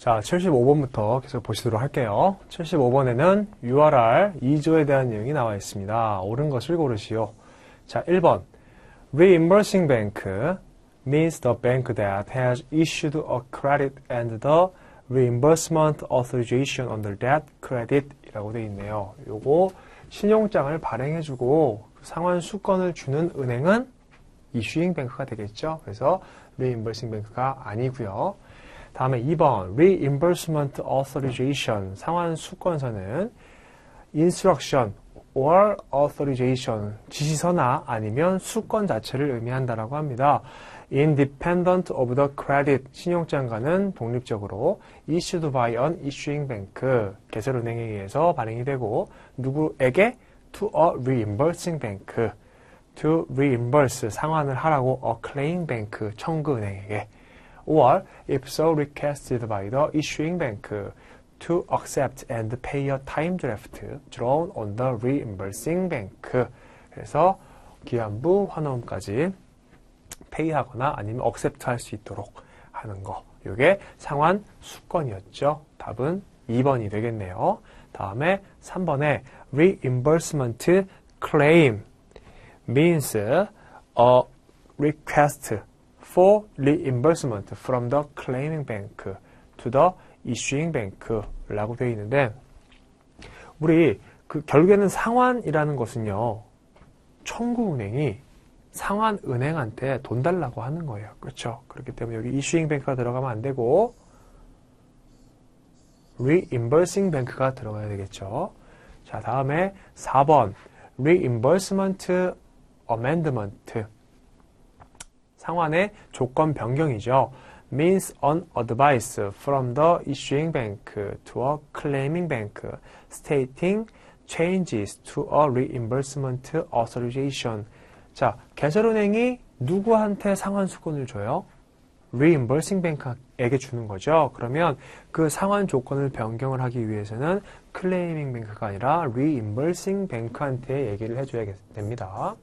자, 75번부터 계속 보시도록 할게요. 75번에는 URR 2조에 대한 내용이 나와 있습니다. 옳은 것을 고르시오. 자, 1번. Reimbursing bank means the bank that has issued a credit and the reimbursement authorization under that credit 이라고 되어 있네요. 요거 신용장을 발행해주고 상환 수권을 주는 은행은 issuing bank가 되겠죠. 그래서 reimbursing bank가 아니고요. 다음에 2번 reimbursement authorization 상환 수권서는 instruction or authorization 지시서나 아니면 수권 자체를 의미한다라고 합니다. independent of the credit 신용장과는 독립적으로 issued by an issuing bank 개설은행에 의해서 발행이 되고 누구에게? to a reimbursing bank to reimburse 상환을 하라고 a claim bank 청구은행에게 or if so requested by the issuing bank to accept and pay a time draft drawn on the reimbursing bank. 그래서 기한부 환원까지 페이하거나 아니면 accept 할 수 있도록 하는 거. 이게 상환 수권이었죠. 답은 2번이 되겠네요. 다음에 3번에 reimbursement claim means a request for reimbursement from the claiming bank to the issuing bank라고 되어 있는데 우리 결국에는 상환이라는 것은요. 청구은행이 상환은행한테 돈 달라고 하는 거예요. 그렇죠? 그렇기 때문에 여기 issuing bank가 들어가면 안 되고 reimbursing bank가 들어가야 되겠죠. 자, 다음에 4번 reimbursement amendment 상환의 조건 변경이죠. means an advice from the issuing bank to a claiming bank stating changes to a reimbursement authorization. 자, 개설은행이 누구한테 상환 수권을 줘요? reimbursing bank에게 주는 거죠. 그러면 그 상환 조건을 변경을 하기 위해서는 claiming bank가 아니라 reimbursing bank한테 얘기를 해줘야 됩니다.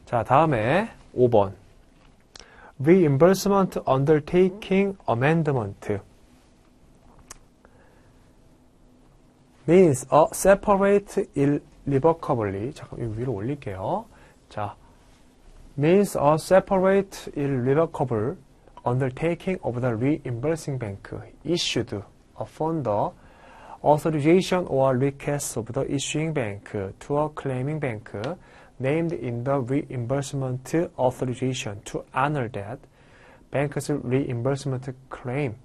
자, 다음에 5번. Reimbursement Undertaking Amendment means a separate irrevocably 잠깐 이 위로 올릴게요. 자, means a separate irrevocable undertaking of the reimbursing bank issued upon the authorization or request of the issuing bank to a claiming bank named in the reimbursement authorization to honor that bank's reimbursement claim,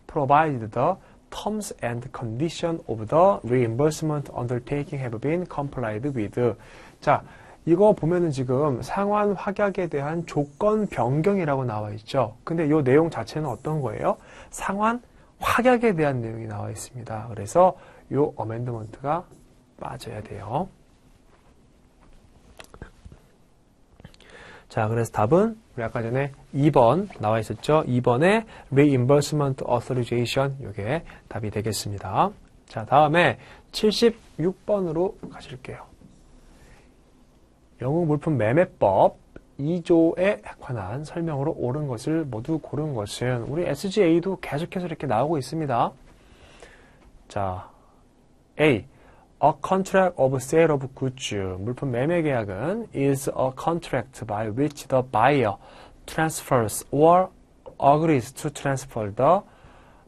provided the terms and conditions of the reimbursement undertaking have been complied with. 자, 이거 보면은 지금 상환 확약에 대한 조건 변경이라고 나와 있죠. 근데 이 내용 자체는 어떤 거예요? 상환 확약에 대한 내용이 나와 있습니다. 그래서 이 어멘드먼트가 빠져야 돼요. 자, 그래서 답은 우리 아까 전에 2번 나와 있었죠. 2번에 reimbursement authorization 이게 답이 되겠습니다. 자, 다음에 76번으로 가실게요. 영국 물품 매매법 2조에 관한 설명으로 옳은 것을 모두 고른 것은 우리 SGA도 계속해서 이렇게 나오고 있습니다. 자, A. A contract of sale of goods. 물품 매매 계약은 is a contract by which the buyer transfers or agrees to transfer the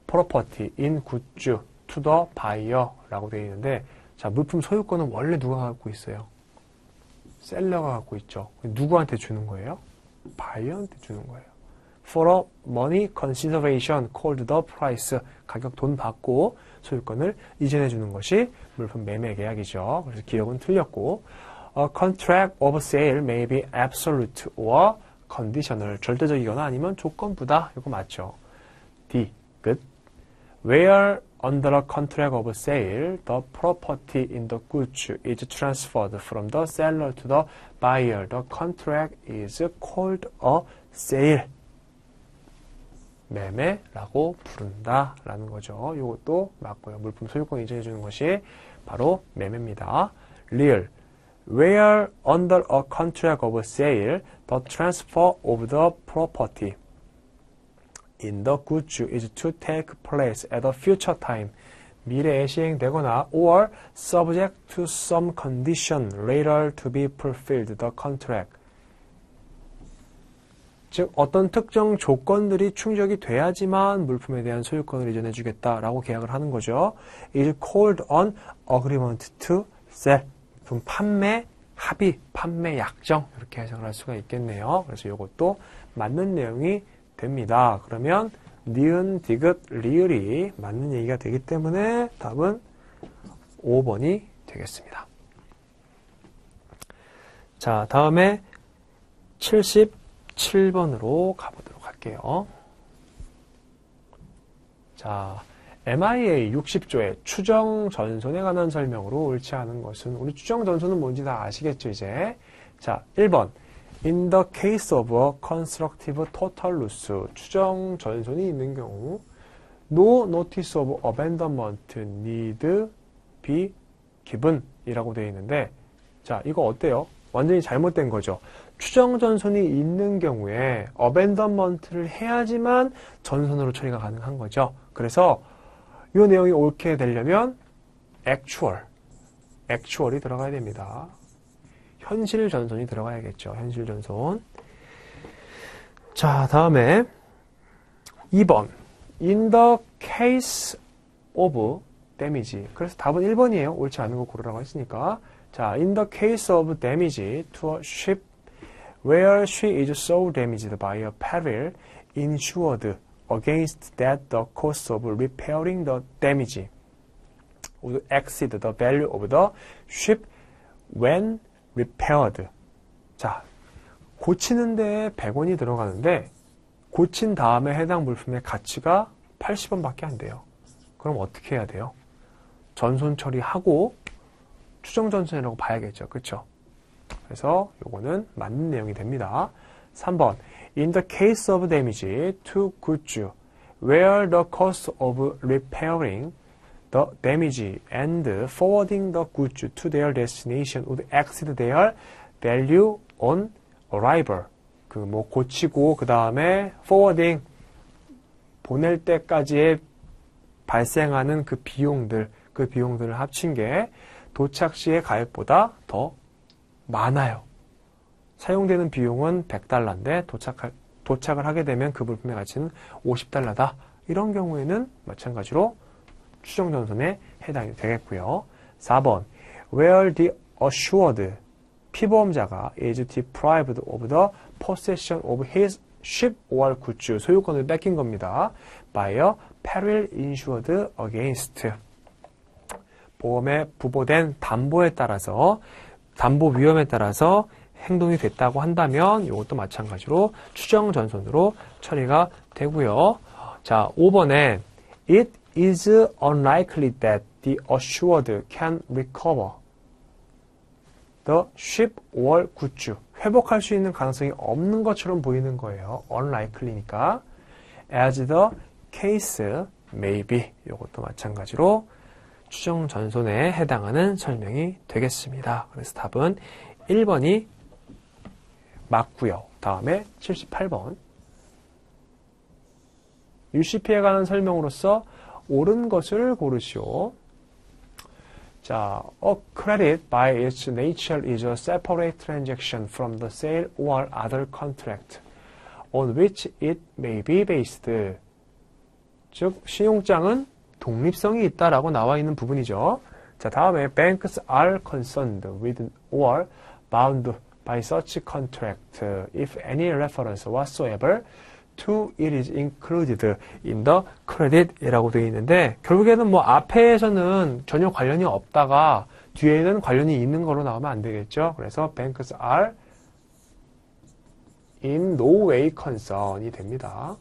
property in goods to the buyer 라고 되어 있는데 자, 물품 소유권은 원래 누가 갖고 있어요? 셀러가 갖고 있죠. 누구한테 주는 거예요? 바이어한테 주는 거예요. For a money consideration called the price. 가격 돈 받고 소유권을 이전해 주는 것이 물품 매매 계약이죠. 그래서 기억은 틀렸고 A contract of sale may be absolute or conditional. 절대적이거나 아니면 조건부다. 이거 맞죠? D. 끝. Where under a contract of sale, the property in the goods is transferred from the seller to the buyer. The contract is called a sale. 매매라고 부른다라는 거죠. 이것도 맞고요. 물품 소유권 이전해 주는 것이 바로 매매입니다. real. Where under a contract of sale, the transfer of the property in the goods is to take place at a future time. 미래에 시행되거나 or subject to some condition later to be fulfilled the contract. 즉 어떤 특정 조건들이 충족이 돼야지만 물품에 대한 소유권을 이전해 주겠다라고 계약을 하는 거죠. is called an agreement to sell. 물품 판매 합의, 판매 약정 이렇게 해석을 할 수가 있겠네요. 그래서 이것도 맞는 내용이 됩니다. 그러면 니은, 디귿, 리을이 맞는 얘기가 되기 때문에 답은 5번이 되겠습니다. 자, 다음에 77번으로 가보도록 할게요. 자, MIA 60조의 추정전손에 관한 설명으로 옳지 않은 것은, 우리 추정전손은 뭔지 다 아시겠죠, 이제. 자, 1번. In the case of a constructive total loss, 추정전손이 있는 경우, no notice of abandonment need be given 이라고 되어 있는데, 자, 이거 어때요? 완전히 잘못된 거죠. 추정전손이 있는 경우에 abandonment를 해야지만 전손으로 처리가 가능한 거죠. 그래서 이 내용이 옳게 되려면 actual이 들어가야 됩니다. 현실 전손이 들어가야겠죠. 현실 전손. 자, 다음에 2번. In the case of damage. 그래서 답은 1번이에요. 옳지 않은 거 고르라고 했으니까. 자, in the case of damage to a ship where she is so damaged by a peril insured against that the cost of repairing the damage would exceed the value of the ship when repaired. 자, 고치는 데에 100원이 들어가는데 고친 다음에 해당 물품의 가치가 80원밖에 안 돼요. 그럼 어떻게 해야 돼요? 전손 처리하고 추정전손이라고 봐야겠죠. 그렇죠? 그래서 요거는 맞는 내용이 됩니다. 3번. In the case of damage to goods where the cost of repairing the damage and forwarding the goods to their destination would exceed their value on arrival. 그 뭐 고치고 그 다음에 forwarding 보낼 때까지의 발생하는 그 비용들을 합친 게 도착 시의 가액보다 더 많아요. 사용되는 비용은 100달러인데 도착을 하게 되면 그 물품의 가치는 50달러다. 이런 경우에는 마찬가지로 추정전손에 해당이 되겠고요. 4번. Where the assured 피보험자가 is deprived of the possession of his ship or goods 소유권을 뺏긴 겁니다. by a peril insured against 보험에 부보된 담보에 따라서 담보 위험에 따라서 행동이 됐다고 한다면 이것도 마찬가지로 추정전손으로 처리가 되고요. 자, 5번에 It is unlikely that the assured can recover the ship or goods. 회복할 수 있는 가능성이 없는 것처럼 보이는 거예요. unlikely니까. as the case may be. 이것도 마찬가지로 추정전손에 해당하는 설명이 되겠습니다. 그래서 답은 1번이 맞고요. 다음에 78번. UCP에 관한 설명으로서 옳은 것을 고르시오. 자, a credit by its nature is a separate transaction from the sale or other contract on which it may be based. 즉, 신용장은 독립성이 있다라고 나와 있는 부분이죠. 자, 다음에 banks are concerned with or bound by such contract if any reference whatsoever to it is included in the credit 이라고 되어 있는데 결국에는 뭐 앞에서는 전혀 관련이 없다가 뒤에는 관련이 있는 걸로 나오면 안 되겠죠. 그래서 banks are in no way concerned이 됩니다.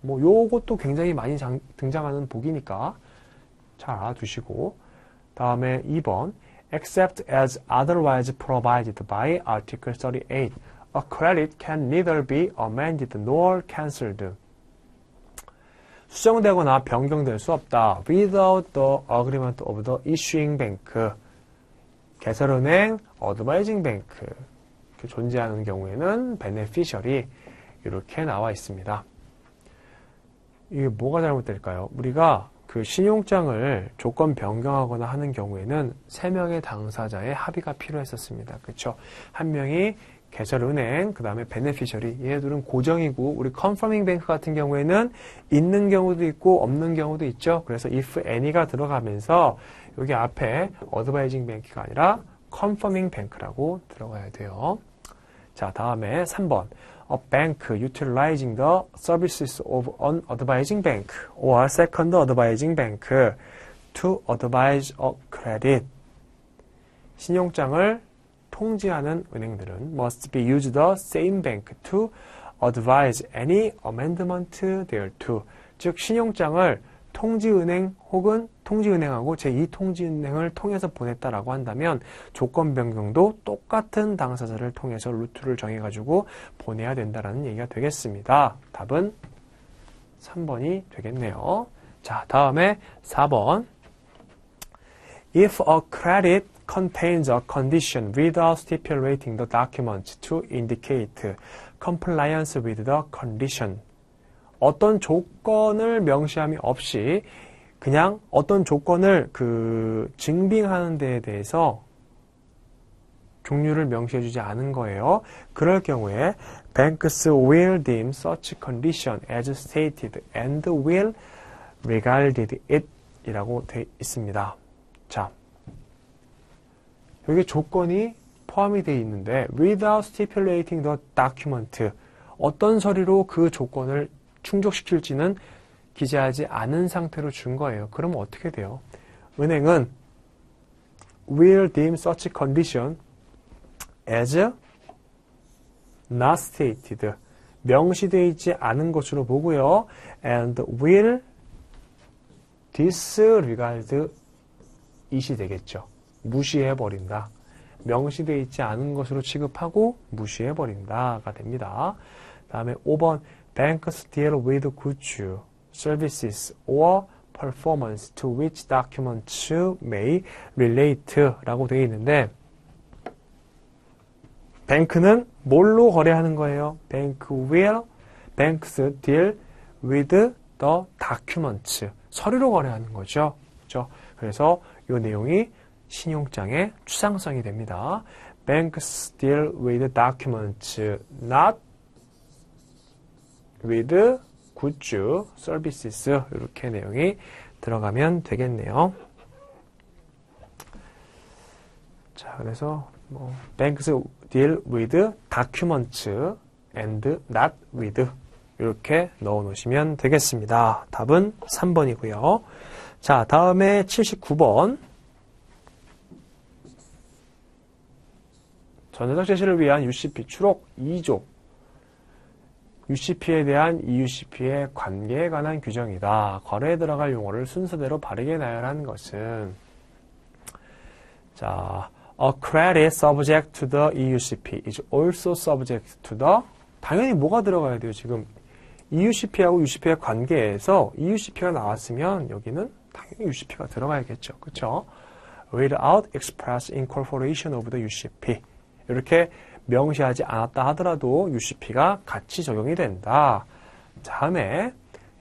뭐 요것도 굉장히 많이 등장하는 복이니까 잘 알아두시고 다음에 2번 except as otherwise provided by Article 38 A credit can neither be amended nor cancelled. 수정되거나 변경될 수 없다. Without the agreement of the issuing bank. 개설은행, advising bank. 존재하는 경우에는 beneficiary 이렇게 나와 있습니다. 이게 뭐가 잘못될까요? 우리가 그 신용장을 조건 변경하거나 하는 경우에는 3명의 당사자의 합의가 필요했었습니다. 그렇죠? 한 명이 개설은행, 그 다음에 베네피셔리, 얘네들은 고정이고 우리 컨퍼밍 뱅크 같은 경우에는 있는 경우도 있고 없는 경우도 있죠. 그래서 if any가 들어가면서 여기 앞에 어드바이징 뱅크가 아니라 컨퍼밍 뱅크라고 들어가야 돼요. 자, 다음에 3번. A bank utilizing the services of an advising bank or second advising bank to advise a credit. 신용장을 통지하는 은행들은 must be used the same bank to advise any amendment thereto. 즉, 신용장을 통지은행 혹은 통지은행하고 제2통지은행을 통해서 보냈다라고 한다면 조건 변경도 똑같은 당사자를 통해서 루트를 정해가지고 보내야 된다라는 얘기가 되겠습니다. 답은 3번이 되겠네요. 자, 다음에 4번. If a credit contains a condition without stipulating the document to indicate compliance with the condition. 어떤 조건을 명시함이 없이 그냥 어떤 조건을 증빙하는 데에 대해서 종류를 명시해주지 않은 거예요. 그럴 경우에 banks will deem such condition as stated and will regard it 이라고 되어 있습니다. 자, 여기 조건이 포함이 되어 있는데 without stipulating the document 어떤 서류로 그 조건을 충족시킬지는 기재하지 않은 상태로 준 거예요. 그러면 어떻게 돼요? 은행은 will deem such condition as not stated 명시되어 있지 않은 것으로 보고요. and will disregard it이 되겠죠. 무시해버린다. 명시되어 있지 않은 것으로 취급하고 무시해버린다가 됩니다. 다음에 5번 Banks deal with goods, services, or performance to which documents may relate 라고 되어 있는데 뱅크는 뭘로 거래하는 거예요? Banks deal with the documents. 서류로 거래하는 거죠. 그렇죠? 그래서 이 내용이 신용장의 추상성이 됩니다. Banks deal with documents, not with goods, services 이렇게 내용이 들어가면 되겠네요. 자, 그래서 banks deal with documents and not with 이렇게 넣어 놓으시면 되겠습니다. 답은 3번이고요. 자, 다음에 79번. 전자적 제시를 위한 UCP 추록 2조. UCP에 대한 EUCP의 관계에 관한 규정이다. 괄호에 들어갈 용어를 순서대로 바르게 나열한 것은 자, a credit subject to the EUCP is also subject to the 당연히 뭐가 들어가야 돼요? 지금 EUCP하고 UCP의 관계에서 EUCP가 나왔으면 여기는 당연히 UCP가 들어가야겠죠. 그렇죠? Without express incorporation of the UCP 이렇게 명시하지 않았다 하더라도 UCP가 같이 적용이 된다. 다음에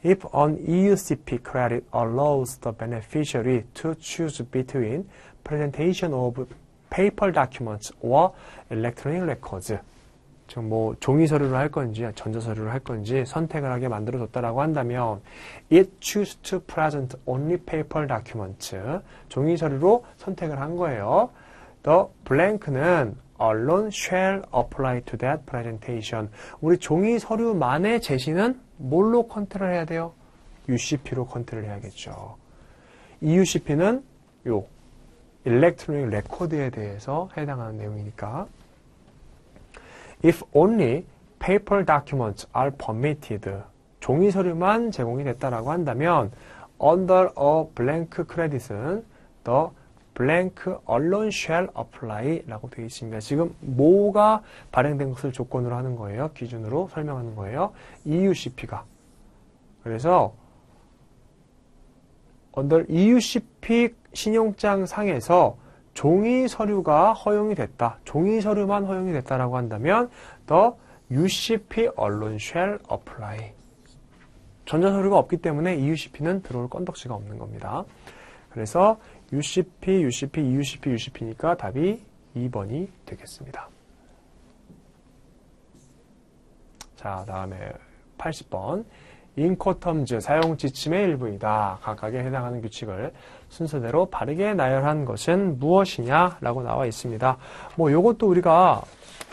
If an EUCP credit allows the beneficiary to choose between presentation of paper documents or electronic records 지금 종이 서류를 할 건지 전자 서류를 할 건지 선택을 하게 만들어줬다라고 한다면 It choose to present only paper documents 종이 서류로 선택을 한 거예요. The blank는 alone shall apply to that presentation. 우리 종이 서류만의 제시는 뭘로 컨트롤 해야 돼요? UCP로 컨트롤 해야겠죠. EUCP는 요 일렉트로닉 레코드에 대해서 해당하는 내용이니까. If only paper documents are permitted. 종이 서류만 제공이 됐다라고 한다면 under a blank credit은 the blank alone shall apply 라고 되어 있습니다. 지금 뭐가 발행된 것을 조건으로 하는 거예요? 기준으로 설명하는 거예요. EUCP가. 그래서 under EUCP 신용장 상에서 종이 서류가 허용이 됐다. 종이 서류만 허용이 됐다라고 한다면 the UCP alone shall apply. 전자서류가 없기 때문에 EUCP는 들어올 건덕지가 없는 겁니다. 그래서 UCP, UCP, EUCP, UCP니까 답이 2번이 되겠습니다. 자, 다음에 80번. 인코텀즈 사용 지침의 일부이다. 각각에 해당하는 규칙을 순서대로 바르게 나열한 것은 무엇이냐? 라고 나와 있습니다. 뭐 요것도 우리가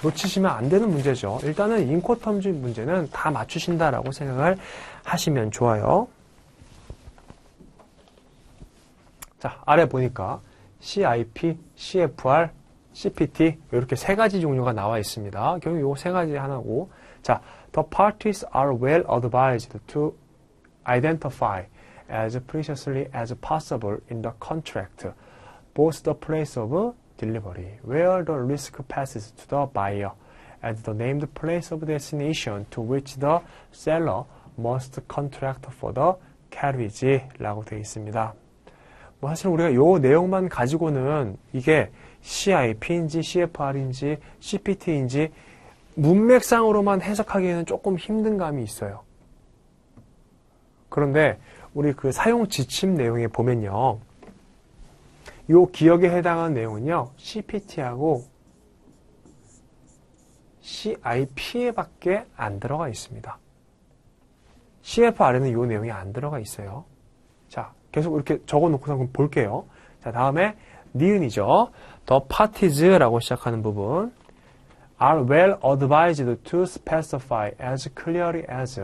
놓치시면 안 되는 문제죠. 일단은 인코텀즈 문제는 다 맞추신다라고 생각을 하시면 좋아요. 자, 아래 보니까 CIP, CFR, CPT 이렇게 세 가지 종류가 나와 있습니다. 결국 요 세 가지 하나고, 자, the parties are well advised to identify as preciously as possible in the contract both the place of delivery, where the risk passes to the buyer, and the named place of destination to which the seller must contract for the carriage 라고 되어 있습니다. 뭐 사실 우리가 요 내용만 가지고는 이게 CIP인지 CFR인지 CPT인지 문맥상으로만 해석하기에는 조금 힘든 감이 있어요. 그런데 우리 그 사용 지침 내용에 보면요. 요 기억에 해당하는 내용은요. CPT하고 CIP에 밖에 안 들어가 있습니다. CFR에는 요 내용이 안 들어가 있어요. 자, 계속 이렇게 적어놓고 한번 볼게요. 자, 다음에 니은이죠. The parties라고 시작하는 부분. are well advised to specify as clearly as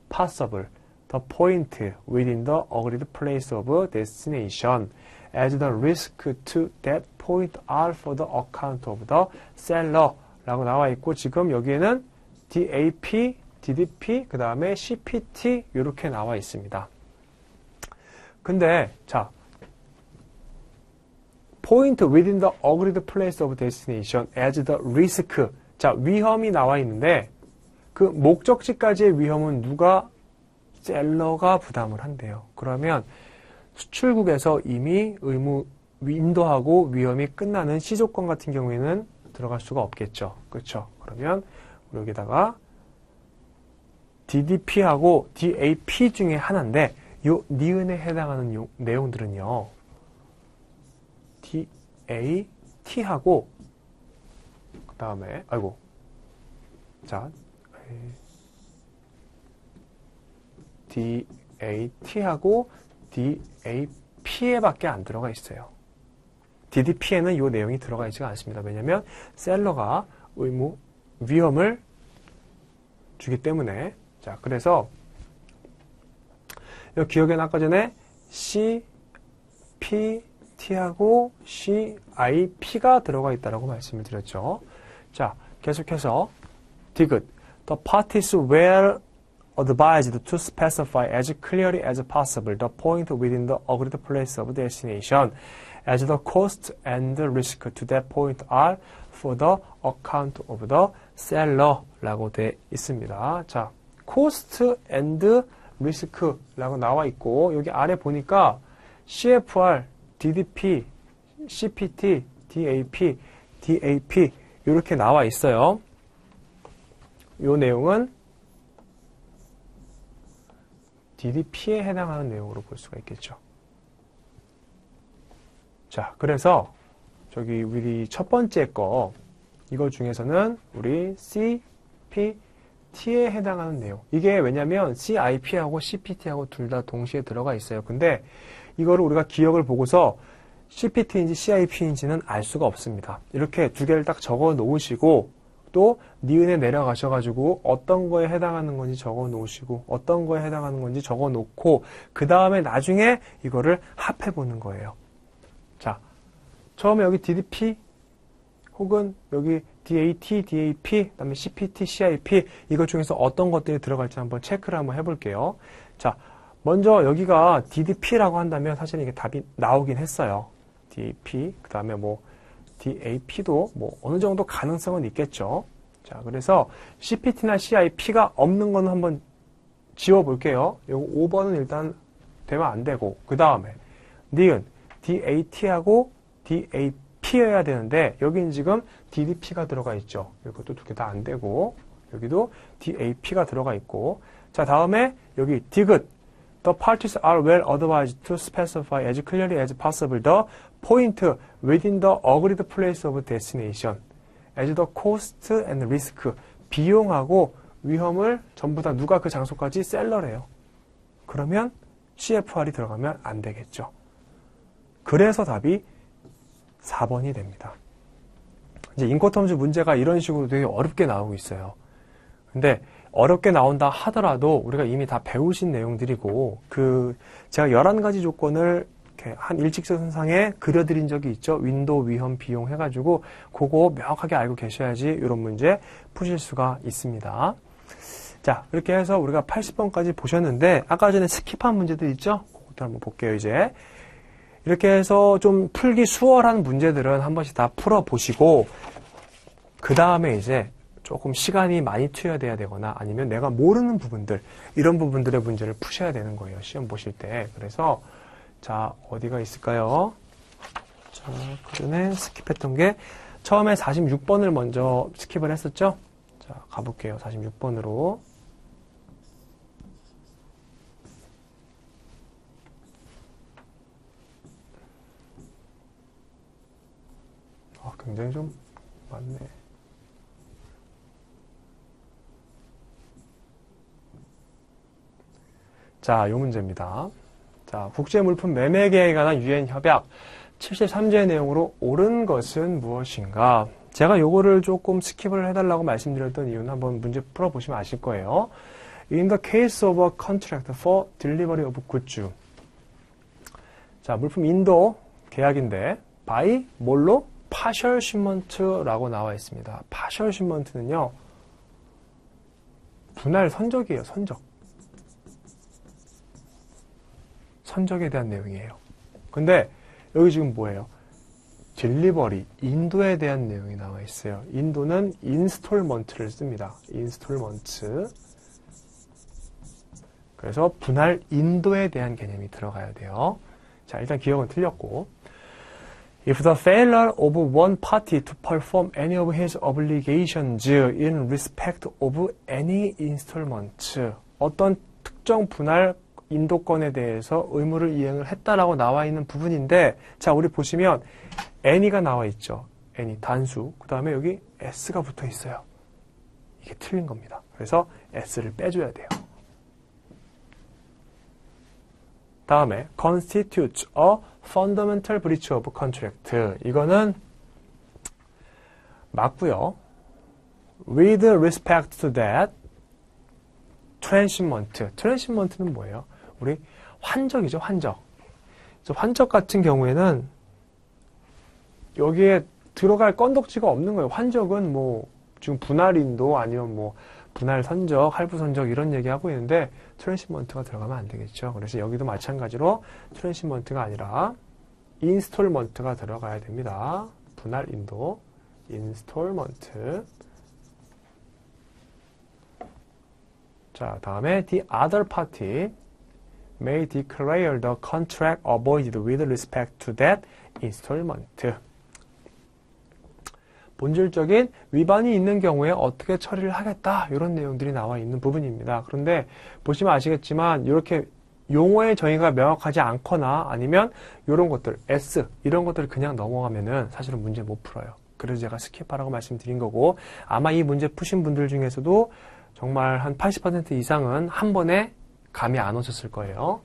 possible the point within the agreed place of destination as the risk to that point are for the account of the seller 라고 나와 있고, 지금 여기에는 DAP, DDP, 그 다음에 CPT 이렇게 나와 있습니다. 근데 자, point within the agreed place of destination as the risk. 자, 위험이 나와 있는데 그 목적지까지의 위험은 누가? 셀러가 부담을 한대요. 그러면 수출국에서 이미 의무 인도하고 위험이 끝나는 시조건 같은 경우에는 들어갈 수가 없겠죠. 그렇죠? 그러면 여기다가 DDP하고 DAP 중에 하나인데 요 니은에 해당하는 내용들은요. DAT하고 그 다음에 자 DAT하고 DAP에 밖에 안 들어가 있어요. DDP에는 이 내용이 들어가 있지가 않습니다. 왜냐하면 셀러가 위험을 주기 때문에. 자, 그래서 이 기억에는 아까 전에 CPT하고 CIP가 들어가 있다고 말씀을 드렸죠. 자, 계속해서 디귿. The parties were advised to specify as clearly as possible the point within the agreed place of destination as the cost and the risk to that point are for the account of the seller 라고 되어 있습니다. 자, cost and risk 라고 나와 있고, 여기 아래 보니까 CFR, DDP, CPT, DAP, DAP 이렇게 나와 있어요. 이 내용은 DDP에 해당하는 내용으로 볼 수가 있겠죠. 자, 그래서 저기 우리 첫 번째 거 이거 중에서는 우리 CPT에 해당하는 내용. 이게 왜냐면 CIP하고 CPT하고 둘 다 동시에 들어가 있어요. 근데 이거를 우리가 기억을 보고서 CPT인지 CIP인지는 알 수가 없습니다. 이렇게 두 개를 딱 적어 놓으시고 또 니은에 내려가셔가지고 어떤 거에 해당하는 건지 적어 놓으시고 어떤 거에 해당하는 건지 적어 놓고 그 다음에 나중에 이거를 합해 보는 거예요. 자, 처음에 여기 DDP 혹은 여기 DAT, DAP, 그 다음에 CPT, CIP 이것 중에서 어떤 것들이 들어갈지 한번 체크를 한번 해볼게요. 자, 먼저 여기가 DDP라고 한다면 사실 이게 답이 나오긴 했어요. DAP, 그 다음에 뭐 DAP도 뭐 어느 정도 가능성은 있겠죠. 자, 그래서 CPT나 CIP가 없는 거는 한번 지워볼게요. 요거 5번은 일단 되면 안 되고, 그 다음에 니은 DAT하고 DAP여야 되는데 여기는 지금 DDP가 들어가 있죠. 이것도 두 개 다 안 되고, 여기도 DAP가 들어가 있고, 자, 다음에 여기 디귿. The parties are well advised to specify as clearly as possible the point within the agreed place of destination as the cost and risk. 비용하고 위험을 전부 다 누가 그 장소까지 셀러래요. 그러면 CFR이 들어가면 안 되겠죠. 그래서 답이 4번이 됩니다. 이제 인코텀즈 문제가 이런 식으로 되게 어렵게 나오고 있어요. 근데 어렵게 나온다 하더라도 우리가 이미 다 배우신 내용들이고 제가 11가지 조건을 이렇게 한 일직선상에 그려드린 적이 있죠. 윈도, 위험, 비용 해가지고 그거 명확하게 알고 계셔야지 이런 문제 푸실 수가 있습니다. 자, 이렇게 해서 우리가 80번까지 보셨는데 아까 전에 스킵한 문제들 있죠? 그것도 한번 볼게요, 이제. 이렇게 해서 좀 풀기 수월한 문제들은 한 번씩 다 풀어보시고 그 다음에 이제 조금 시간이 많이 투여돼야 되거나 아니면 내가 모르는 부분들, 이런 부분들의 문제를 푸셔야 되는 거예요. 시험 보실 때. 그래서 자, 어디가 있을까요? 자, 그 전에 스킵했던 게 처음에 46번을 먼저 스킵을 했었죠? 자, 가볼게요. 46번으로. 굉장히 좀 많네. 자, 요 문제입니다. 자, 국제물품 매매 계획에 관한 유엔 협약 73조의 내용으로 옳은 것은 무엇인가? 제가 요거를 조금 스킵을 해달라고 말씀드렸던 이유는 한번 문제 풀어보시면 아실 거예요. In the case of a contract for delivery of goods. 자, 물품 인도 계약인데 by 뭘로? partial shipment라고 나와 있습니다. partial shipment는요, 분할 선적이에요. 선적에 대한 내용이에요. 근데 여기 지금 뭐예요? 딜리버리, 인도에 대한 내용이 나와 있어요. 인도는 인스톨먼트를 씁니다. 인스톨먼트. 그래서 분할 인도에 대한 개념이 들어가야 돼요. 자, 일단 기억은 틀렸고. If the failure of one party to perform any of his obligations in respect of any installment. 어떤 특정 분할 인도권에 대해서 의무를 이행을 했다라고 나와 있는 부분인데, 자, 우리 보시면 any가 나와 있죠. any, 단수. 그 다음에 여기 s가 붙어 있어요. 이게 틀린 겁니다. 그래서 s를 빼줘야 돼요. 다음에 constitutes a fundamental breach of contract. 이거는 맞고요. With respect to that, transshipment. transshipment는 뭐예요? 우리 환적이죠, 환적. 환적 같은 경우에는 여기에 들어갈 건덕지가 없는 거예요. 환적은 뭐 지금 분할인도 아니면 뭐 분할 선적, 할부 선적 이런 얘기하고 있는데 트랜시먼트가 들어가면 안 되겠죠. 그래서 여기도 마찬가지로 트랜시먼트가 아니라 인스톨먼트가 들어가야 됩니다. 분할 인도, 인스톨먼트. 자, 다음에 the other party may declare the contract avoided with respect to that installment. 본질적인 위반이 있는 경우에 어떻게 처리를 하겠다, 이런 내용들이 나와 있는 부분입니다. 그런데 보시면 아시겠지만 이렇게 용어의 정의가 명확하지 않거나 아니면 이런 것들, S 이런 것들을 그냥 넘어가면은 사실은 문제 못 풀어요. 그래서 제가 스킵하라고 말씀드린 거고, 아마 이 문제 푸신 분들 중에서도 정말 한 80% 이상은 한 번에 감이 안 오셨을 거예요.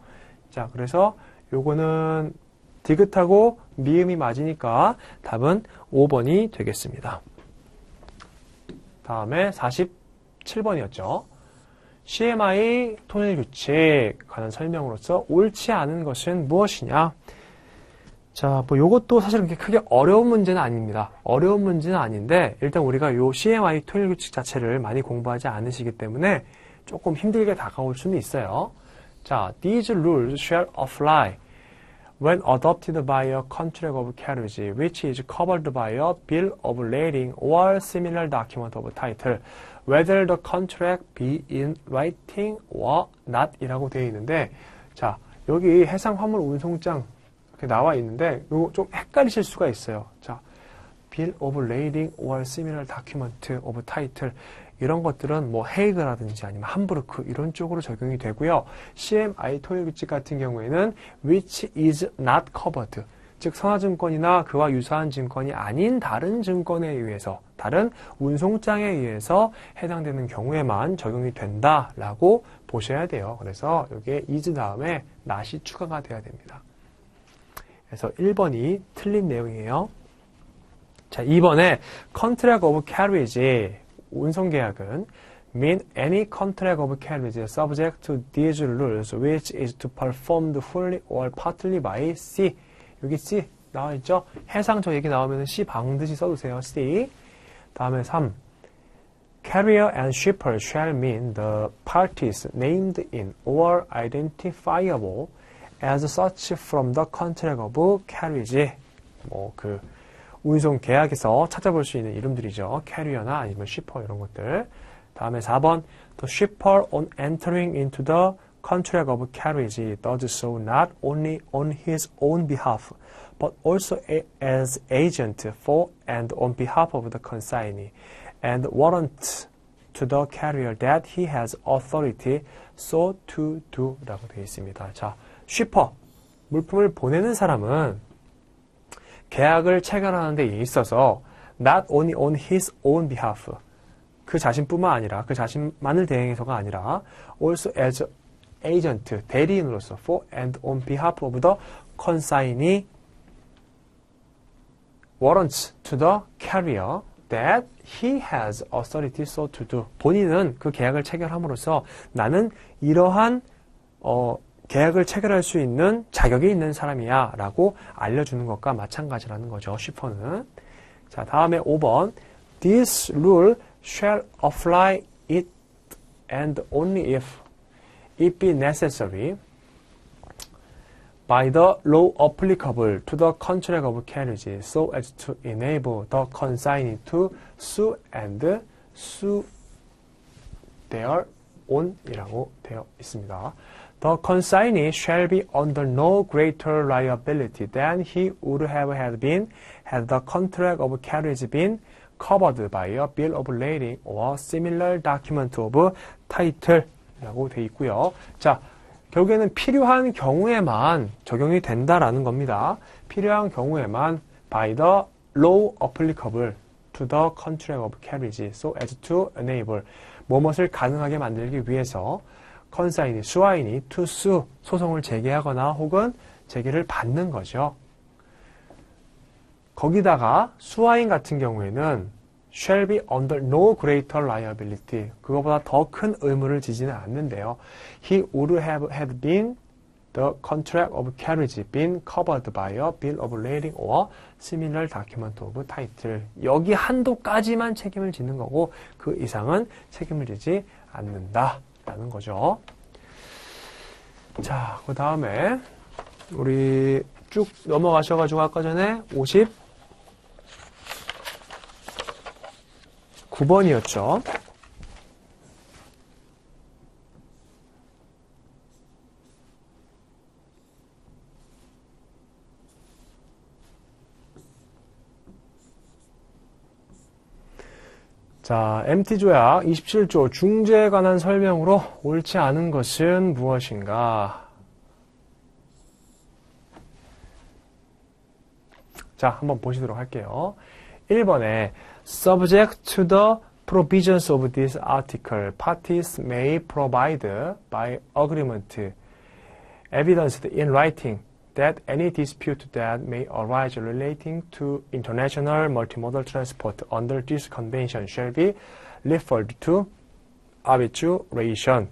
자, 그래서 요거는 디귿하고 미음이 맞으니까 답은 5번이 되겠습니다. 다음에 47번이었죠. CMI 통일규칙 관한 설명으로서 옳지 않은 것은 무엇이냐? 자, 뭐 요것도 사실 그렇게 크게 어려운 문제는 아닙니다. 어려운 문제는 아닌데 일단 우리가 요 CMI 통일규칙 자체를 많이 공부하지 않으시기 때문에 조금 힘들게 다가올 수는 있어요. 자, these rules shall apply when adopted by a contract of carriage which is covered by a bill of lading or similar document of title, whether the contract be in writing or not 이라고 되어 있는데, 자, 여기 해상 화물 운송장 이렇게 나와 있는데 이거 좀 헷갈리실 수가 있어요. 자, bill of lading or similar document of title, 이런 것들은 뭐 헤이그라든지 아니면 함부르크 이런 쪽으로 적용이 되고요. CMI 토일 규칙 같은 경우에는 which is not covered, 즉 선화증권이나 그와 유사한 증권이 아닌 다른 증권에 의해서, 다른 운송장에 의해서 해당되는 경우에만 적용이 된다라고 보셔야 돼요. 그래서 여기에 is 다음에 not이 추가가 돼야 됩니다. 그래서 1번이 틀린 내용이에요. 자, 2번에 contract of carriage, 운송계약은 mean any contract of carriage subject to these rules which is to performed wholly or partly by C. 여기 C 나와있죠? 해상 저 얘기 나오면 C 방듯이 써두세요. C. 다음에 3. Carrier and shipper shall mean the parties named in or identifiable as such from the contract of carriage. 뭐 그 운송 계약에서 찾아볼 수 있는 이름들이죠. 캐리어나 아니면 shipper 이런 것들. 다음에 4번. The shipper on entering into the contract of carriage does so not only on his own behalf, but also as agent for and on behalf of the consignee, and warrant to the carrier that he has authority so to do 라고 되어 있습니다. 자, shipper, 물품을 보내는 사람은 계약을 체결하는 데 있어서 not only on his own behalf, 그 자신뿐만 아니라, 그 자신만을 대행해서가 아니라 also as agent, 대리인으로서 for and on behalf of the consignee, warrants to the carrier that he has authority so to do. 본인은 그 계약을 체결함으로써 나는 이러한 계약을 체결할 수 있는 자격이 있는 사람이야 라고 알려주는 것과 마찬가지라는 거죠. shipper는. 자, 다음에 5번. This rule shall apply it and only if it be necessary by the law applicable to the contract of carriage so as to enable the consignee to sue and sue their own 이라고 되어 있습니다. The consignee shall be under no greater liability than he would have had been had the contract of carriage been covered by a bill of lading or similar document of title 라고 되어 있고요. 자, 결국에는 필요한 경우에만 적용이 된다라는 겁니다. 필요한 경우에만 by the law applicable to the contract of carriage so as to enable 무엇을 가능하게 만들기 위해서 consignee, 수화인이 to sue, 소송을 제기하거나 혹은 제기를 받는 거죠. 거기다가 수화인 같은 경우에는 shall be under no greater liability, 그거보다 더 큰 의무를 지지는 않는데요. He would have had been the contract of carriage been covered by a bill of lading or similar document of title. 여기 한도까지만 책임을 지는 거고 그 이상은 책임을 지지 않는다라는 거죠. 자, 그 다음에 우리 쭉 넘어가셔가지고 아까 전에 59번이었죠. 자, MT 조약 27조 중재에 관한 설명으로 옳지 않은 것은 무엇인가? 자, 한번 보시도록 할게요. 1번에 Subject to the provisions of this article, parties may provide by agreement evidence in writing that any dispute that may arise relating to international multimodal transport under this convention shall be referred to arbitration.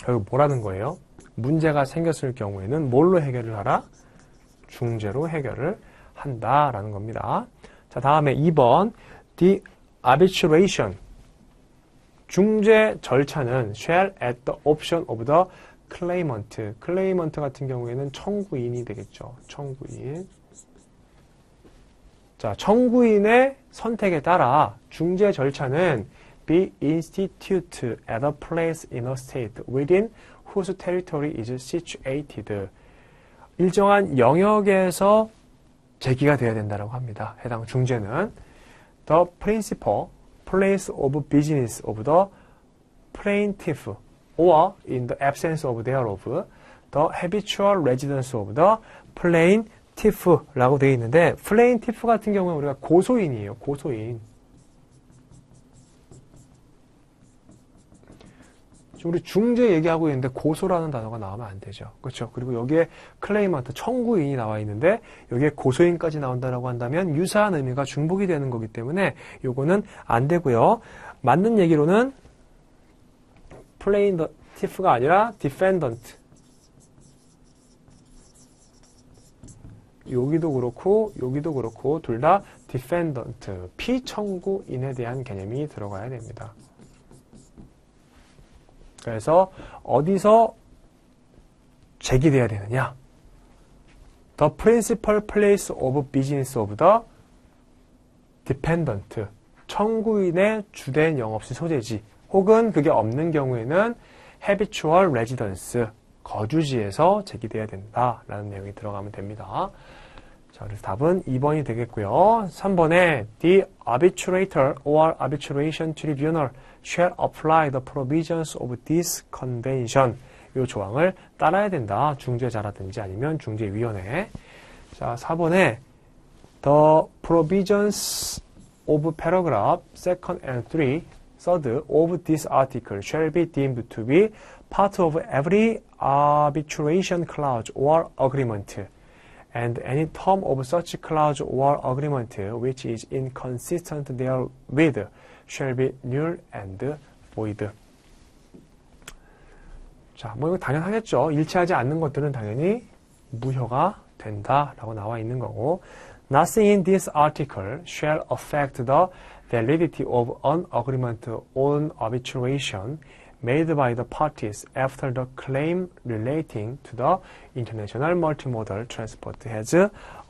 여기 뭐라는 거예요? 문제가 생겼을 경우에는 뭘로 해결을 하라? 중재로 해결을 한다라는 겁니다. 자, 다음에 2번 The arbitration, 중재 절차는 shall at the option of the claimant. claimant 같은 경우에는 청구인이 되겠죠. 청구인. 자, 청구인의 선택에 따라 중재 절차는 be instituted at a place in a state within whose territory is situated. 일정한 영역에서 제기가 되어야 된다고 합니다. 해당 중재는 The principal, place of business of the plaintiff or in the absence of thereof the habitual residence of the plaintiff라고 되어 있는데 plaintiff 같은 경우는 우리가 고소인이에요. 고소인. 우리 중재 얘기하고 있는데 고소라는 단어가 나오면 안 되죠. 그렇죠? 그리고 여기에 클레이먼트, 청구인이 나와 있는데 여기에 고소인까지 나온다라고 한다면 유사한 의미가 중복이 되는 거기 때문에 요거는 안 되고요. 맞는 얘기로는 plaintiff가 아니라 defendant. 여기도 그렇고 둘 다 defendant, 피청구인에 대한 개념이 들어가야 됩니다. 그래서 어디서 제기돼야 되느냐? The principal place of business of the dependent. 청구인의 주된 영업시 소재지. 혹은 그게 없는 경우에는 habitual residence. 거주지에서 제기돼야 된다라는 내용이 들어가면 됩니다. 자, 그래서 답은 2번이 되겠고요. 3번에 The arbitrator or arbitration tribunal shall apply the provisions of this convention. 이 조항을 따라야 된다. 중재자라든지 아니면 중재위원회. 자, 4번에 The provisions of paragraph 2nd and 3rd of this article shall be deemed to be part of every arbitration clause or agreement. And any term of such clause or agreement which is inconsistent therewith shall be null and void. 자, 뭐 이거 당연하겠죠. 일치하지 않는 것들은 당연히 무효가 된다라고 나와 있는 거고. Nothing in this article shall affect the validity of an agreement on arbitration made by the parties after the claim relating to the international multimodal transport has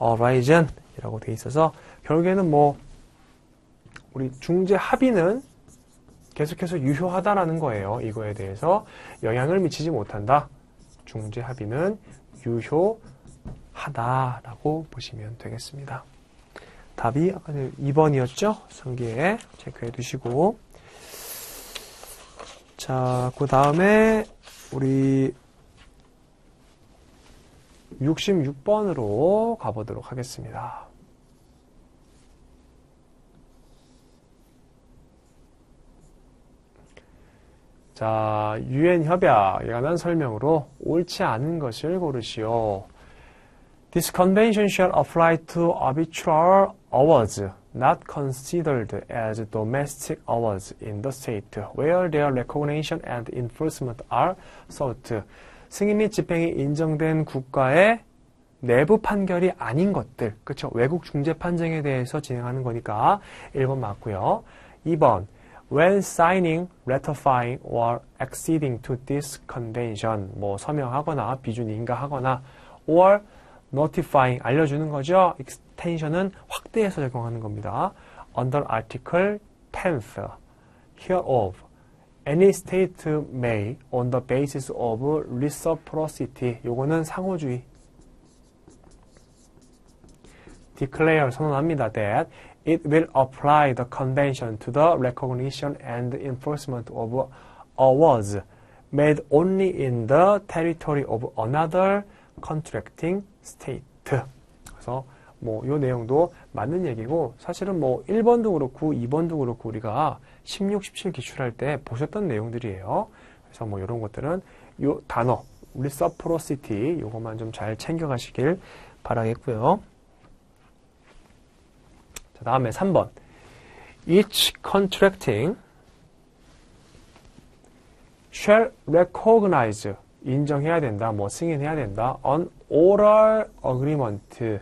arisen 이라고 돼 있어서 결국에는 뭐 우리 중재 합의는 계속해서 유효하다라는 거예요. 이거에 대해서 영향을 미치지 못한다. 중재 합의는 유효하다라고 보시면 되겠습니다. 답이 아까 2번이었죠? 상기에 체크해 두시고. 자, 그 다음에 우리 66번으로 가보도록 하겠습니다. 자, 유엔 협약에 관한 설명으로 옳지 않은 것을 고르시오. This convention shall apply to arbitral awards not considered as domestic awards in the state where their recognition and enforcement are sought. 승인 및 집행이 인정된 국가의 내부 판결이 아닌 것들, 그렇죠? 외국 중재 판정에 대해서 진행하는 거니까 1번 맞고요. 2번 When signing, ratifying, or acceding to this convention, 뭐 서명하거나 비준 인가하거나, or notifying, 알려주는 거죠. extension은 확대해서 적용하는 겁니다. Under Article 10th hereof, any state may, on the basis of reciprocity, 요거는 상호주의, declare, 선언합니다. That it will apply the convention to the recognition and enforcement of awards made only in the territory of another contracting state. 그래서 뭐 이 내용도 맞는 얘기고 사실은 뭐 1번도 그렇고 2번도 그렇고 우리가 16, 17 기출할 때 보셨던 내용들이에요. 그래서 뭐 이런 것들은 요 단어 reciprocity 요것만 좀 잘 챙겨가시길 바라겠고요. 자, 다음에 3번. Each contracting shall recognize, 인정해야 된다, 뭐 승인해야 된다, an oral agreement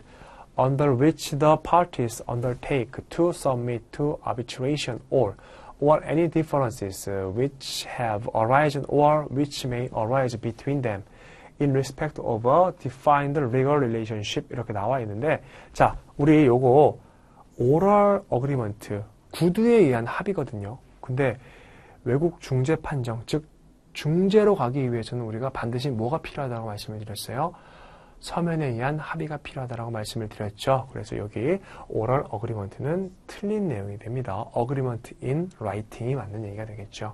under which the parties undertake to submit to arbitration or any differences which have arisen or which may arise between them in respect of a defined legal relationship 이렇게 나와 있는데, 자, 우리 요거 오럴 어그리먼트, 구두에 의한 합의거든요. 근데 외국 중재 판정, 즉 중재로 가기 위해서는 우리가 반드시 뭐가 필요하다고 말씀을 드렸어요? 서면에 의한 합의가 필요하다라고 말씀을 드렸죠. 그래서 여기 oral agreement는 틀린 내용이 됩니다. agreement in writing이 맞는 얘기가 되겠죠.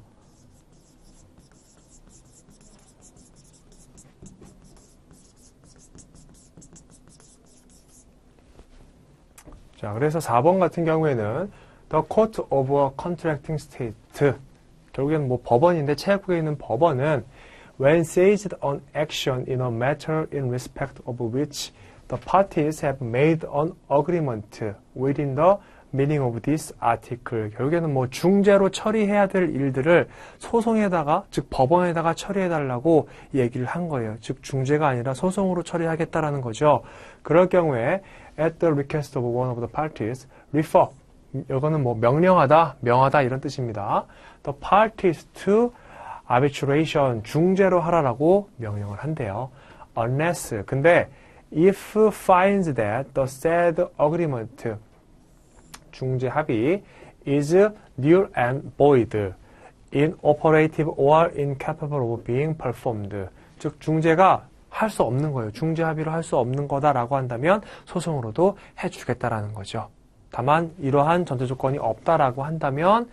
자, 그래서 4번 같은 경우에는 The Court of a Contracting State. 결국에는 뭐 법원인데 체육국에 있는 법원은 When seized on action in a matter in respect of which the parties have made an agreement within the meaning of this article. 결국에는 뭐 중재로 처리해야 될 일들을 소송에다가, 즉 법원에다가 처리해달라고 얘기를 한 거예요. 즉 중재가 아니라 소송으로 처리하겠다라는 거죠. 그럴 경우에 at the request of one of the parties, refer. 이거는 뭐 명령하다, 명하다 이런 뜻입니다. The parties to arbitration, 중재로 하라라고 명령을 한대요. Unless, 근데 if finds that the said agreement, 중재 합의 is null and void, inoperative or incapable of being performed. 즉 중재가 할 수 없는 거예요. 중재 합의로 할 수 없는 거다라고 한다면 소송으로도 해주겠다라는 거죠. 다만 이러한 전제 조건이 없다라고 한다면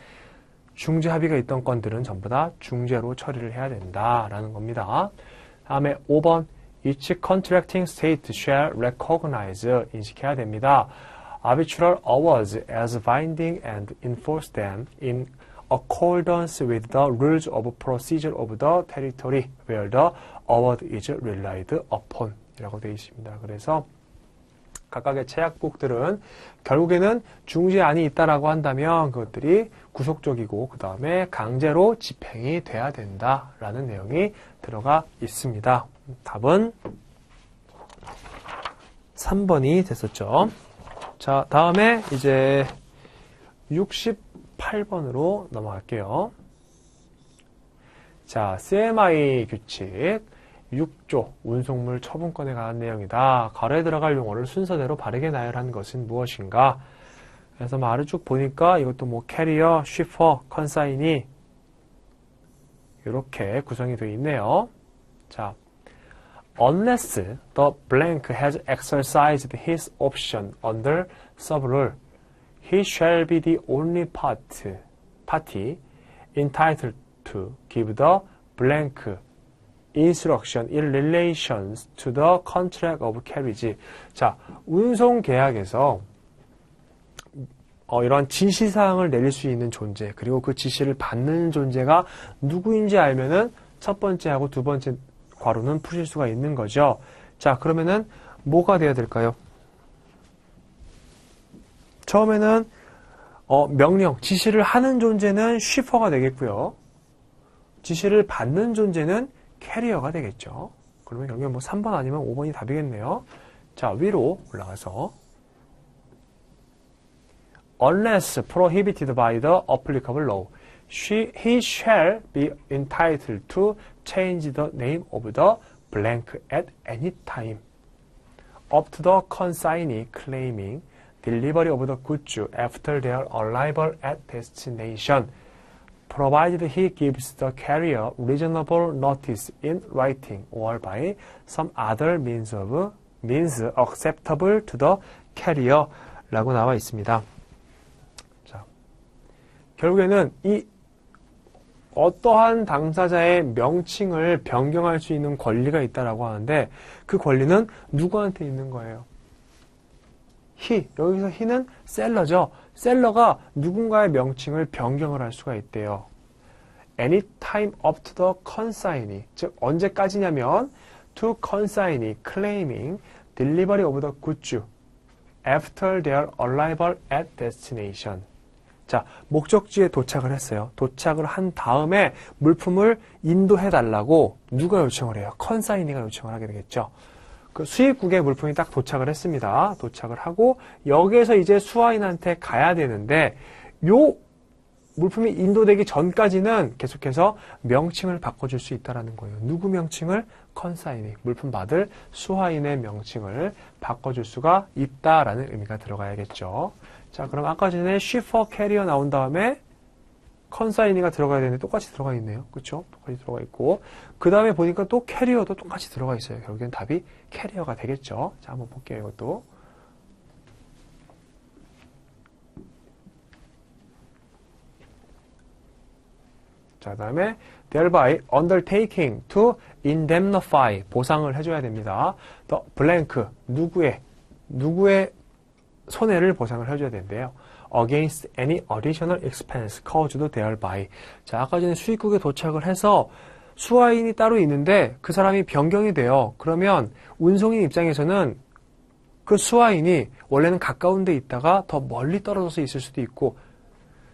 중재 합의가 있던 건들은 전부 다 중재로 처리를 해야 된다라는 겁니다. 다음에 5번 Each contracting state shall recognize, 인식해야 됩니다. Arbitral awards as binding and enforce them in accordance with the rules of procedure of the territory where the award is relied upon 이라고 되어 있습니다. 그래서 각각의 체약국들은 결국에는 중재안이 있다라고 한다면 그것들이 구속적이고 그 다음에 강제로 집행이 돼야 된다라는 내용이 들어가 있습니다. 답은 3번이 됐었죠. 자, 다음에 이제 68번으로 넘어갈게요. 자, CMI 규칙 6조 운송물 처분권에 관한 내용이다. 가로에 들어갈 용어를 순서대로 바르게 나열한 것은 무엇인가? 그래서 말을 쭉 보니까 이것도 뭐 캐리어, 쉬퍼, 컨사인이 이렇게 구성이 되어 있네요. 자, unless the blank has exercised his option under subrule, he shall be the only party entitled to give the blank instruction in relation to the contract of carriage. 자, 운송계약에서 이런 지시사항을 내릴 수 있는 존재, 그리고 그 지시를 받는 존재가 누구인지 알면은 첫 번째하고 두 번째 괄호는 푸실 수가 있는 거죠. 자, 그러면은 뭐가 돼야 될까요? 처음에는 명령, 지시를 하는 존재는 쉬퍼가 되겠고요. 지시를 받는 존재는 캐리어가 되겠죠. 그러면 결국엔 뭐 3번 아니면 5번이 답이겠네요. 자, 위로 올라가서 unless prohibited by the applicable law, he shall be entitled to change the name of the blank at any time up to the consignee claiming delivery of the goods after their arrival at destination, provided he gives the carrier reasonable notice in writing or by some other means acceptable to the carrier 라고 나와 있습니다. 자, 결국에는 이 어떠한 당사자의 명칭을 변경할 수 있는 권리가 있다라고 하는데 그 권리는 누구한테 있는 거예요? he, 여기서 he는 셀러죠. 셀러가 누군가의 명칭을 변경을 할 수가 있대요. anytime up to the consignee, 즉 언제까지냐면 to consignee claiming delivery of the goods after their arrival at destination. 자, 목적지에 도착을 했어요. 도착을 한 다음에 물품을 인도해달라고 누가 요청을 해요? 컨사이니가 요청을 하게 되겠죠. 그 수입국에 물품이 딱 도착을 했습니다. 도착을 하고 여기에서 이제 수화인한테 가야 되는데 요 물품이 인도되기 전까지는 계속해서 명칭을 바꿔줄 수 있다는 거예요. 누구 명칭을? 컨사이니, 물품 받을 수화인의 명칭을 바꿔줄 수가 있다라는 의미가 들어가야겠죠. 자, 그럼 아까 전에 쉬퍼 캐리어 나온 다음에 컨사이니가 들어가야 되는데 똑같이 들어가 있네요. 그렇죠? 똑같이 들어가 있고 그 다음에 보니까 또 캐리어도 똑같이 들어가 있어요. 결국엔 답이 캐리어가 되겠죠. 자, 한번 볼게요. 이것도. 자, 그 다음에 thereby undertaking to indemnify 보상을 해줘야 됩니다. the blank 누구의 손해를 보상을 해줘야 된대요. against any additional expense caused thereby. 자, 아까 전에 수입국에 도착을 해서 수화인이 따로 있는데 그 사람이 변경이 돼요. 그러면 운송인 입장에서는 그 수화인이 원래는 가까운 데 있다가 더 멀리 떨어져서 있을 수도 있고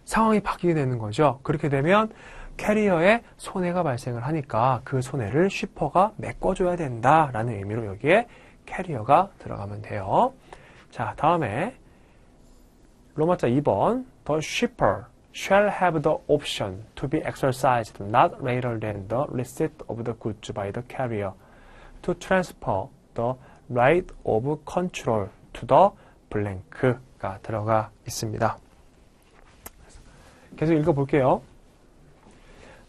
상황이 바뀌게 되는 거죠. 그렇게 되면 캐리어에 손해가 발생을 하니까 그 손해를 쉬퍼가 메꿔줘야 된다라는 의미로 여기에 캐리어가 들어가면 돼요. 자, 다음에 로마자 2번 The shipper shall have the option to be exercised not later than the receipt of the goods by the carrier to transfer the right of control to the blank가 들어가 있습니다. 계속 읽어볼게요.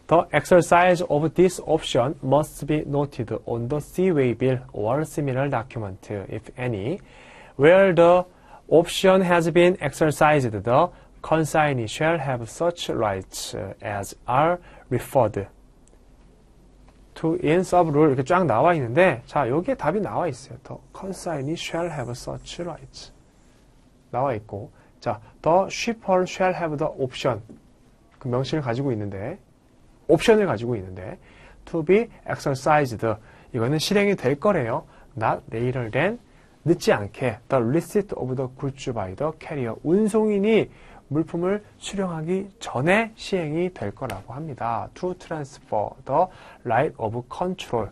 The exercise of this option must be noted on the seaway bill or similar document, if any, where the option has been exercised. The consignee shall have such rights as are referred to in subrule. 이렇게 쫙 나와 있는데, 자, 여기에 답이 나와 있어요. The consignee shall have such rights. 나와 있고, 자, the shipper shall have the option. 그 명칭을 가지고 있는데, 옵션을 가지고 있는데 to be exercised 이거는 실행이 될 거래요. not later than 늦지 않게 the receipt of the goods by the carrier 운송인이 물품을 수령하기 전에 시행이 될 거라고 합니다. to transfer the right of control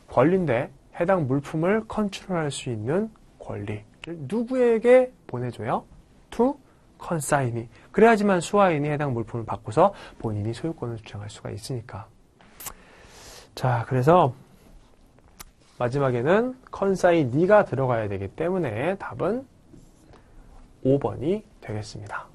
권리인데 해당 물품을 컨트롤할 수 있는 권리를 누구에게 보내줘요? to 컨사인이. 그래야지만 수화인이 해당 물품을 받고서 본인이 소유권을 주장할 수가 있으니까. 자, 그래서 마지막에는 컨사이니가 들어가야 되기 때문에 답은 5번이 되겠습니다.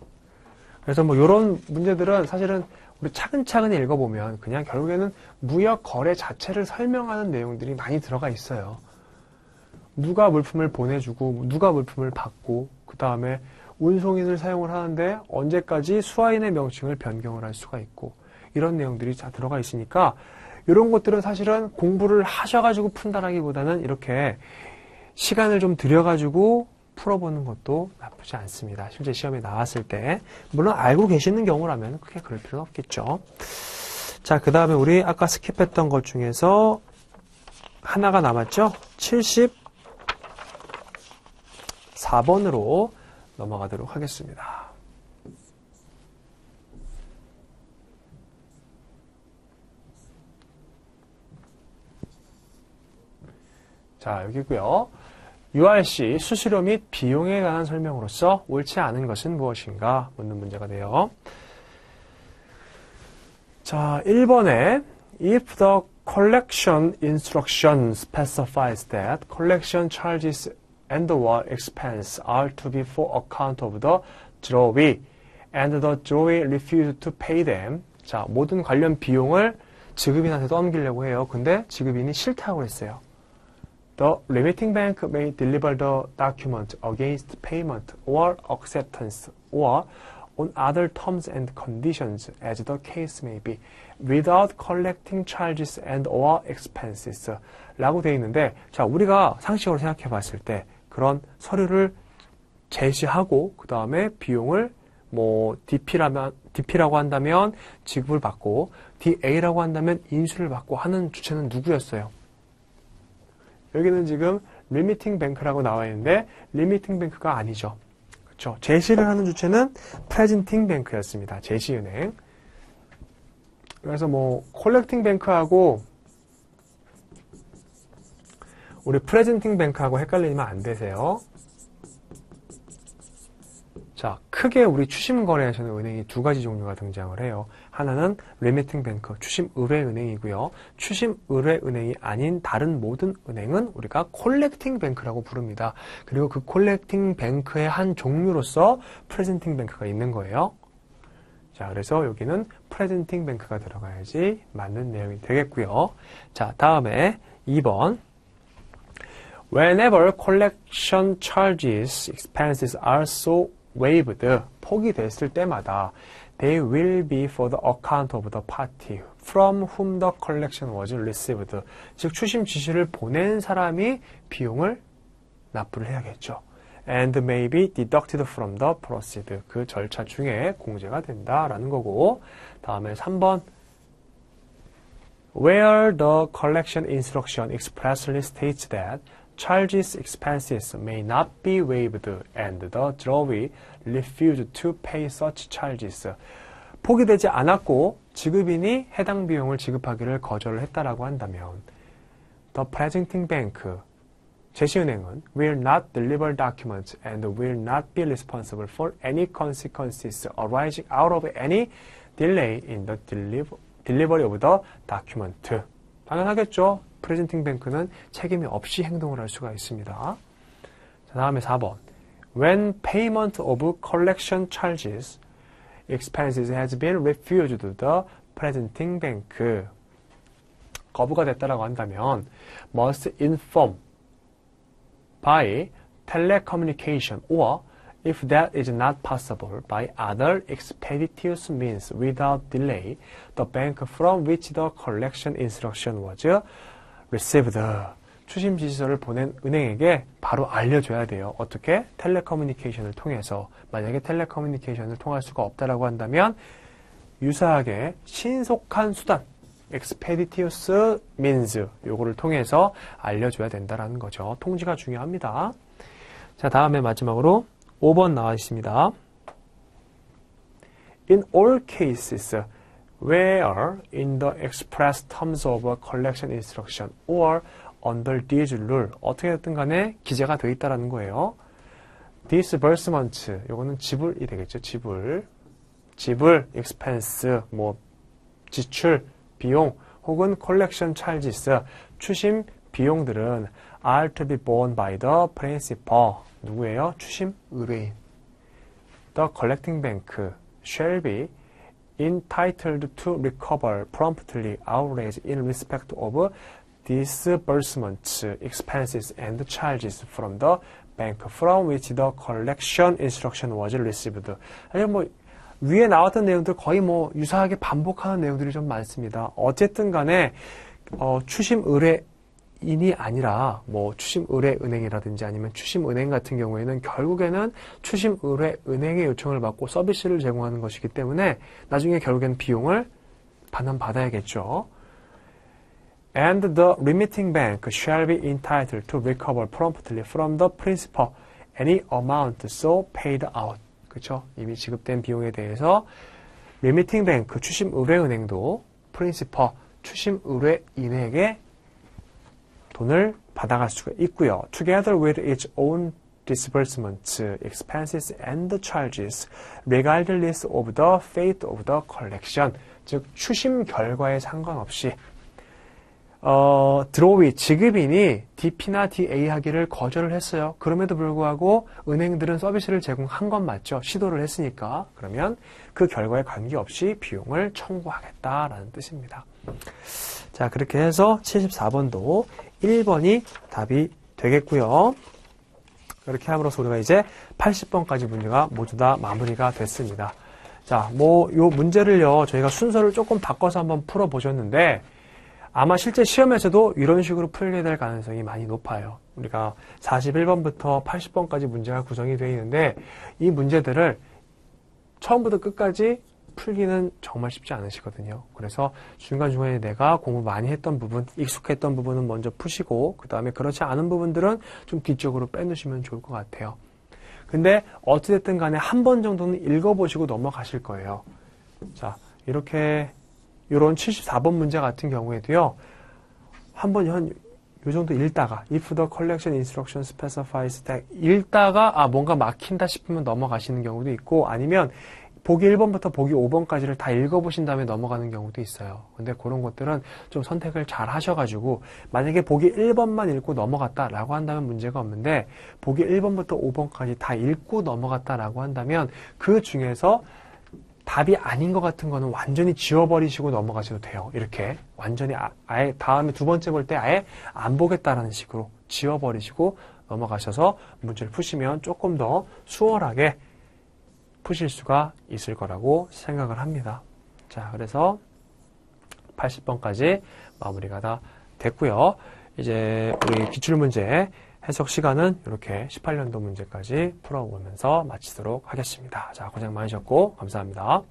그래서 뭐 이런 문제들은 사실은 우리 차근차근 읽어보면 그냥 결국에는 무역 거래 자체를 설명하는 내용들이 많이 들어가 있어요. 누가 물품을 보내주고 누가 물품을 받고 그 다음에 운송인을 사용을 하는데 언제까지 수화인의 명칭을 변경을 할 수가 있고 이런 내용들이 다 들어가 있으니까 이런 것들은 사실은 공부를 하셔가지고 푼다라기보다는 이렇게 시간을 좀 들여가지고 풀어보는 것도 나쁘지 않습니다. 실제 시험에 나왔을 때 물론 알고 계시는 경우라면 크게 그럴 필요는 없겠죠. 자, 그 다음에 우리 아까 스킵했던 것 중에서 하나가 남았죠. 74번으로 넘어가도록 하겠습니다. 자, 여기고요. URC 수수료 및 비용에 관한 설명으로서 옳지 않은 것은 무엇인가 묻는 문제가 돼요. 자, 1번에 If the collection instruction specifies that collection charges and the war expense are to be for account of the drawee and the drawee refused to pay them. 자, 모든 관련 비용을 지급인한테 떠넘기려고 해요. 근데 지급인이 싫다고 했어요. The remitting bank may deliver the document against payment or acceptance or on other terms and conditions as the case may be without collecting charges and or expenses 라고 되어 있는데 자, 우리가 상식으로 생각해 봤을 때 그런 서류를 제시하고 그 다음에 비용을 뭐 DP라고 한다면 지급을 받고 DA라고 한다면 인수를 받고 하는 주체는 누구였어요? 여기는 지금 리미팅 뱅크라고 나와 있는데 리미팅 뱅크가 아니죠. 그렇죠? 제시를 하는 주체는 프레젠팅 뱅크였습니다. 제시은행. 그래서 뭐 콜렉팅 뱅크하고 우리 프레젠팅 뱅크하고 헷갈리면 안 되세요. 자, 크게 우리 추심 거래에서는 은행이 두 가지 종류가 등장을 해요. 하나는 리미팅 뱅크, 추심 의뢰 은행이고요. 추심 의뢰 은행이 아닌 다른 모든 은행은 우리가 콜렉팅 뱅크라고 부릅니다. 그리고 그 콜렉팅 뱅크의 한 종류로서 프레젠팅 뱅크가 있는 거예요. 자, 그래서 여기는 presenting bank가 들어가야지 맞는 내용이 되겠고요. 자, 다음에 2번. Whenever collection charges, expenses are so waived, 포기됐을 때마다 they will be for the account of the party from whom the collection was received. 즉, 추심 지시를 보낸 사람이 비용을 납부를 해야겠죠. And may be deducted from the proceed. 그 절차 중에 공제가 된다라는 거고. 다음에 3번. Where the collection instruction expressly states that charges expenses may not be waived and the drawee refused to pay such charges. 포기되지 않았고 지급인이 해당 비용을 지급하기를 거절을 했다라고 한다면 the presenting bank, 제시은행은 will not deliver documents and will not be responsible for any consequences arising out of any delay in the delivery of the document. 당연하겠죠. 프레젠팅 뱅크는 책임이 없이 행동을 할 수가 있습니다. 자, 다음에 4번. When payment of collection charges, expenses has been refused to the presenting bank. 거부가 됐다라고 한다면 must inform by telecommunication or if that is not possible by other expeditious means without delay, the bank from which the collection instruction was received. 추심 지시서를 보낸 은행에게 바로 알려줘야 돼요. 어떻게? 텔레커뮤니케이션을 통해서. 만약에 텔레커뮤니케이션을 통할 수가 없다라고 한다면 유사하게 신속한 수단, expeditious means, 요거를 통해서 알려줘야 된다라는 거죠. 통지가 중요합니다. 자, 다음에 마지막으로 5번 나와 있습니다. In all cases where in the express terms of a collection instruction or under this rule, 어떻게 됐든 간에 기재가 되어 있다라는 거예요. disbursement, 요거는 지불이 되겠죠. 지불, expense, 뭐 지출, 비용, 혹은 collection charges, 추심 비용들은 are to be borne by the principal. 누구예요? 추심 의뢰인. The collecting bank shall be entitled to recover promptly outrage in respect of disbursement expenses and charges from the bank from which the collection instruction was received. 아니 뭐 위에 나왔던 내용들 거의 뭐 유사하게 반복하는 내용들이 좀 많습니다. 어쨌든 간에 추심 의뢰인이 아니라 뭐 추심 의뢰 은행이라든지 아니면 추심 은행 같은 경우에는 결국에는 추심 의뢰 은행의 요청을 받고 서비스를 제공하는 것이기 때문에 나중에 결국에는 비용을 반환받아야겠죠. And the remitting bank shall be entitled to recover promptly from the principal any amount so paid out. 그렇죠? 이미 지급된 비용에 대해서 remitting bank, 추심 의뢰은행도 principal, 추심 의뢰인에게 돈을 받아갈 수가 있고요. Together with its own disbursements, expenses and charges, regardless of the fate of the collection. 즉 추심 결과에 상관없이 드로위, 지급인이 DP나 DA 하기를 거절을 했어요. 그럼에도 불구하고 은행들은 서비스를 제공한 건 맞죠. 시도를 했으니까. 그러면 그 결과에 관계없이 비용을 청구하겠다라는 뜻입니다. 자, 그렇게 해서 74번도 1번이 답이 되겠고요. 그렇게 함으로써 우리가 이제 80번까지 문제가 모두 다 마무리가 됐습니다. 자, 뭐 요 문제를요, 저희가 순서를 조금 바꿔서 한번 풀어보셨는데 아마 실제 시험에서도 이런 식으로 풀게 될 가능성이 많이 높아요. 우리가 41번부터 80번까지 문제가 구성이 되어 있는데 이 문제들을 처음부터 끝까지 풀기는 정말 쉽지 않으시거든요. 그래서 중간중간에 내가 공부 많이 했던 부분, 익숙했던 부분은 먼저 푸시고 그 다음에 그렇지 않은 부분들은 좀 뒤쪽으로 빼놓으시면 좋을 것 같아요. 근데 어찌됐든 간에 한 번 정도는 읽어보시고 넘어가실 거예요. 자, 이렇게 이런 74번 문제 같은 경우에도요. 한번 요 정도 읽다가 if the collection instruction specifies that 읽다가 뭔가 막힌다 싶으면 넘어가시는 경우도 있고 아니면 보기 1번부터 보기 5번까지를 다 읽어보신 다음에 넘어가는 경우도 있어요. 근데 그런 것들은 좀 선택을 잘 하셔가지고 만약에 보기 1번만 읽고 넘어갔다라고 한다면 문제가 없는데 보기 1번부터 5번까지 다 읽고 넘어갔다라고 한다면 그 중에서 답이 아닌 것 같은 거는 완전히 지워버리시고 넘어가셔도 돼요. 이렇게 완전히 아예 다음에 두 번째 볼 때 아예 안 보겠다라는 식으로 지워버리시고 넘어가셔서 문제를 푸시면 조금 더 수월하게 푸실 수가 있을 거라고 생각을 합니다. 자, 그래서 80번까지 마무리가 다 됐고요. 이제 우리 기출문제 해석 시간은 이렇게 18년도 문제까지 풀어보면서 마치도록 하겠습니다. 자, 고생 많으셨고 감사합니다.